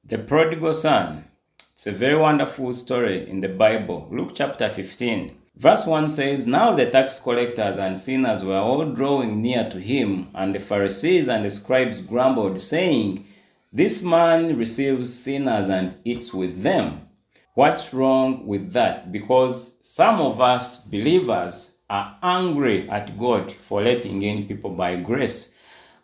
The prodigal son. It's a very wonderful story in the Bible. Luke chapter 15. Verse 1 says, Now the tax collectors and sinners were all drawing near to him, and the Pharisees and the scribes grumbled, saying, This man receives sinners and eats with them. What's wrong with that? Because some of us believers are angry at God for letting in people by grace.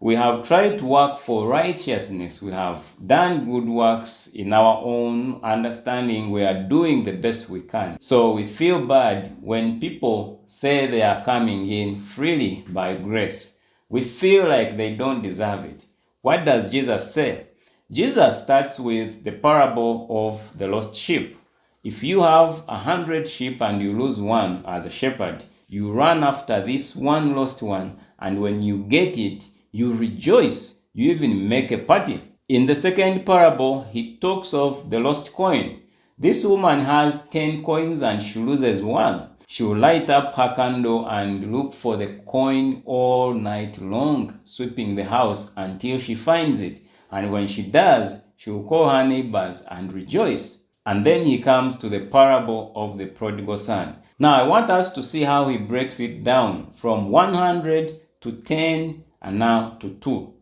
We have tried to work for righteousness. We have done good works in our own understanding. We are doing the best we can. So we feel bad when people say they are coming in freely by grace. We feel like they don't deserve it. What does Jesus say? Jesus starts with the parable of the lost sheep. If you have 100 sheep and you lose one as a shepherd, you run after this one lost one, and when you get it, you rejoice. You even make a party. In the second parable, he talks of the lost coin. This woman has 10 coins and she loses one. She will light up her candle and look for the coin all night long, sweeping the house until she finds it. And when she does, she will call her neighbors and rejoice. And then he comes to the parable of the prodigal son. Now I want us to see how he breaks it down from 100 to 10 and now to 2.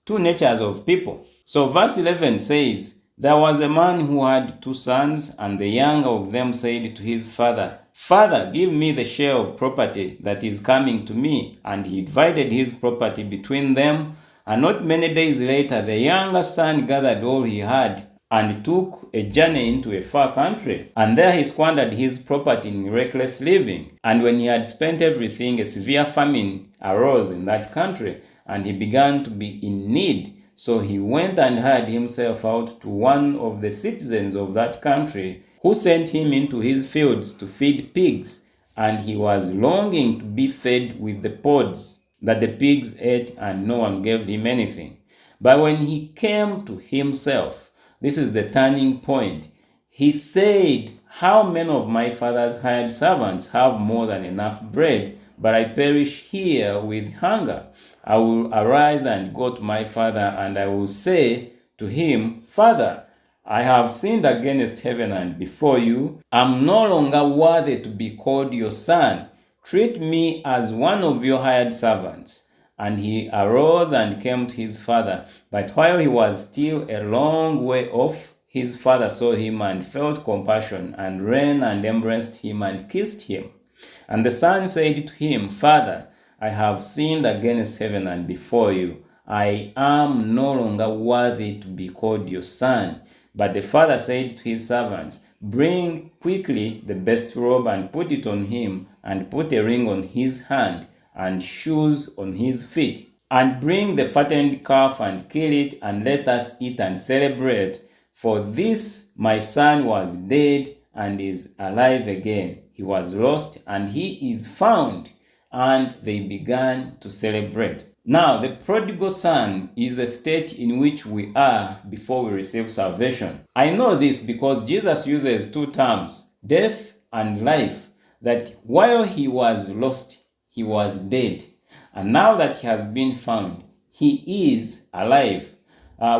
Two natures of people. So verse 11 says, There was a man who had 2 sons, and the younger of them said to his father, Father, give me the share of property that is coming to me. And he divided his property between them. And not many days later, the younger son gathered all he had and took a journey into a far country. And there he squandered his property in reckless living. And when he had spent everything, a severe famine arose in that country, and he began to be in need. So he went and hired himself out to one of the citizens of that country, who sent him into his fields to feed pigs. And he was longing to be fed with the pods that the pigs ate, and no one gave him anything. But when he came to himself, this is the turning point. He said, How many of my father's hired servants have more than enough bread, but I perish here with hunger? I will arise and go to my father, and I will say to him, Father, I have sinned against heaven and before you. I'm no longer worthy to be called your son. Treat me as one of your hired servants. And he arose and came to his father. But while he was still a long way off, his father saw him and felt compassion, and ran and embraced him and kissed him. And the son said to him, Father, I have sinned against heaven and before you. I am no longer worthy to be called your son. But the father said to his servants, Bring quickly the best robe and put it on him, and put a ring on his hand and shoes on his feet, and bring the fattened calf and kill it, and let us eat and celebrate. For this my son was dead and is alive again. He was lost and he is found. And they began to celebrate. Now, the prodigal son is a state in which we are before we receive salvation. I know this because Jesus uses 2 terms, death and life, that while he was lost, he was dead. And now that he has been found, he is alive.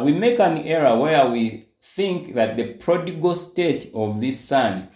We make an error where we think that the prodigal state of this son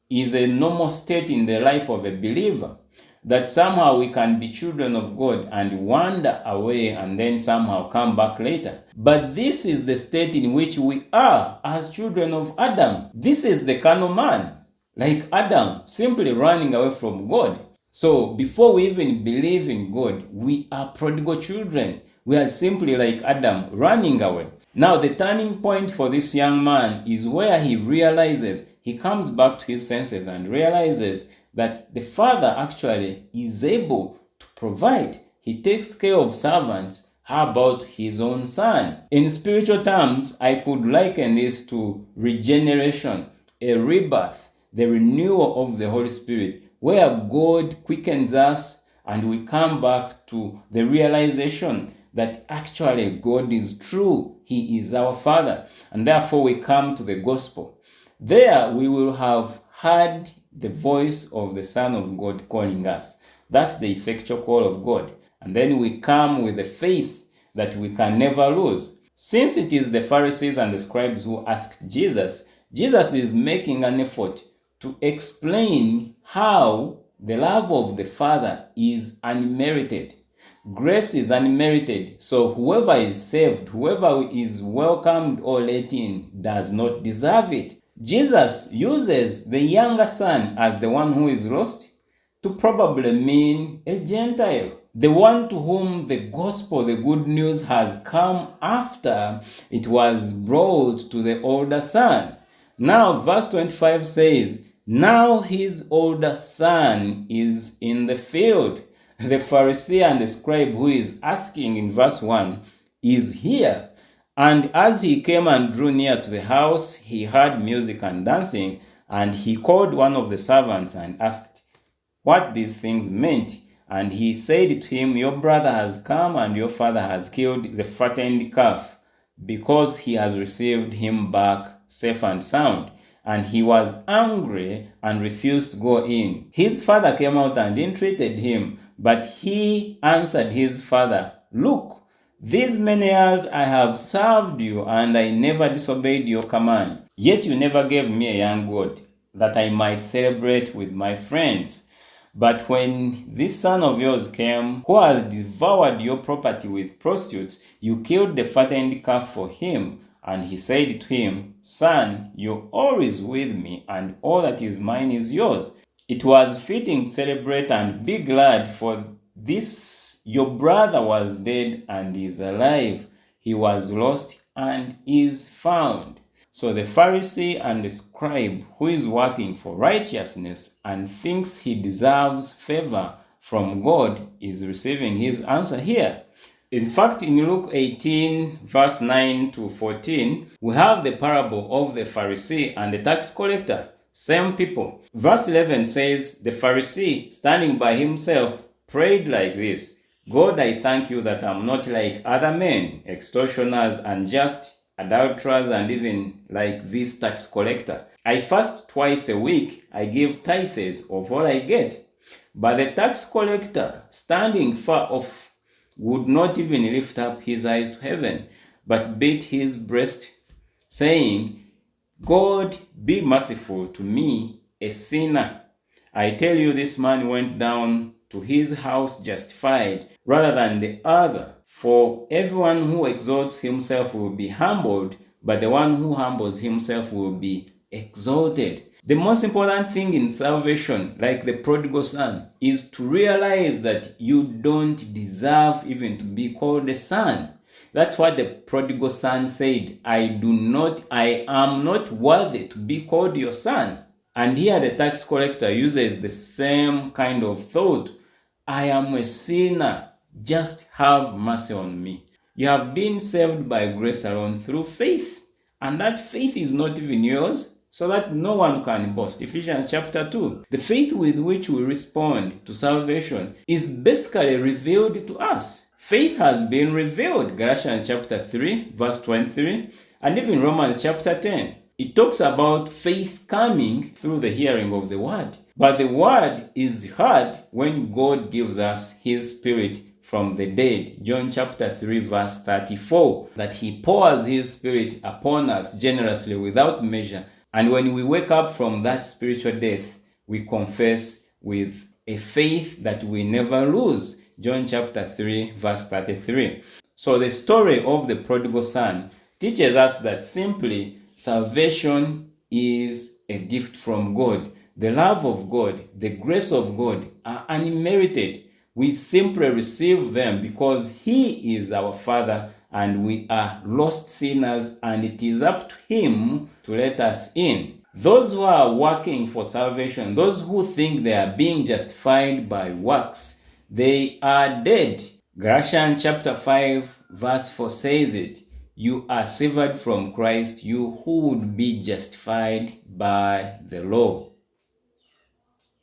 is a normal state in the life of a believer. That somehow we can be children of God and wander away and then somehow come back later. But this is the state in which we are as children of Adam. This is the carnal man, like Adam, simply running away from God. So before we even believe in God, we are prodigal children. We are simply like Adam, running away. Now the turning point for this young man is where he realizes, he comes back to his senses and realizes that the father actually is able to provide. He takes care of servants. How about his own son? In spiritual terms, I could liken this to regeneration, a rebirth, the renewal of the Holy Spirit, where God quickens us and we come back to the realization that actually God is true. He is our Father. And therefore we come to the gospel. There we will have heard the voice of the Son of God calling us. That's the effectual call of God. And then we come with the faith that we can never lose. Since it is the Pharisees and the scribes who asked Jesus, Jesus is making an effort to explain how the love of the Father is unmerited. Grace is unmerited, so whoever is saved, whoever is welcomed or let in, does not deserve it. Jesus uses the younger son as the one who is lost to probably mean a Gentile, the one to whom the gospel, the good news, has come after it was brought to the older son. Now, verse 25 says, now his older son is in the field. The Pharisee and the scribe who is asking in verse 1 is here. And as he came and drew near to the house, he heard music and dancing, and he called one of the servants and asked what these things meant. And he said to him, your brother has come, and your father has killed the fattened calf, because he has received him back safe and sound. And he was angry and refused to go in. His father came out and entreated him, but he answered his father, look, these many years I have served you, and I never disobeyed your command. Yet you never gave me a young goat, that I might celebrate with my friends. But when this son of yours came, who has devoured your property with prostitutes, you killed the fattened calf for him. And he said to him, son, you're always with me, and all that is mine is yours. It was fitting to celebrate and be glad, for this your brother was dead and is alive. He was lost and is found. So the Pharisee and the scribe who is working for righteousness and thinks he deserves favor from God is receiving his answer here. In fact, in Luke 18, verse 9 to 14, we have the parable of the Pharisee and the tax collector. Same people. Verse 11 says, the Pharisee, standing by himself, prayed like this, God, I thank you that I'm not like other men, extortioners, unjust, adulterers, and even like this tax collector. I fast twice a week. I give tithes of all I get. But the tax collector, standing far off, would not even lift up his eyes to heaven, but beat his breast, saying, God, be merciful to me, a sinner. I tell you, this man went down to his house justified rather than the other. For everyone who exalts himself will be humbled, but the one who humbles himself will be exalted. The most important thing in salvation, like the prodigal son, is to realize that you don't deserve even to be called a son. That's what the prodigal son said, I am not worthy to be called your son. And here the tax collector uses the same kind of thought. I am a sinner, just have mercy on me. You have been saved by grace alone through faith, and that faith is not even yours, so that no one can boast. Ephesians chapter 2. The faith with which we respond to salvation is basically revealed to us. Faith has been revealed. Galatians chapter 3, verse 23, and even Romans chapter 10. It talks about faith coming through the hearing of the word. But the word is heard when God gives us his spirit from the dead. John chapter 3, verse 34. That he pours his spirit upon us generously without measure. And when we wake up from that spiritual death, we confess with a faith that we never lose. John chapter 3, verse 33. So the story of the prodigal son teaches us that simply salvation is a gift from God. The love of God, the grace of God are unmerited. We simply receive them because he is our Father and we are lost sinners, and it is up to him to let us in. Those who are working for salvation, those who think they are being justified by works, they are dead. Galatians chapter 5 verse 4 says it. You are severed from Christ, you who would be justified by the law.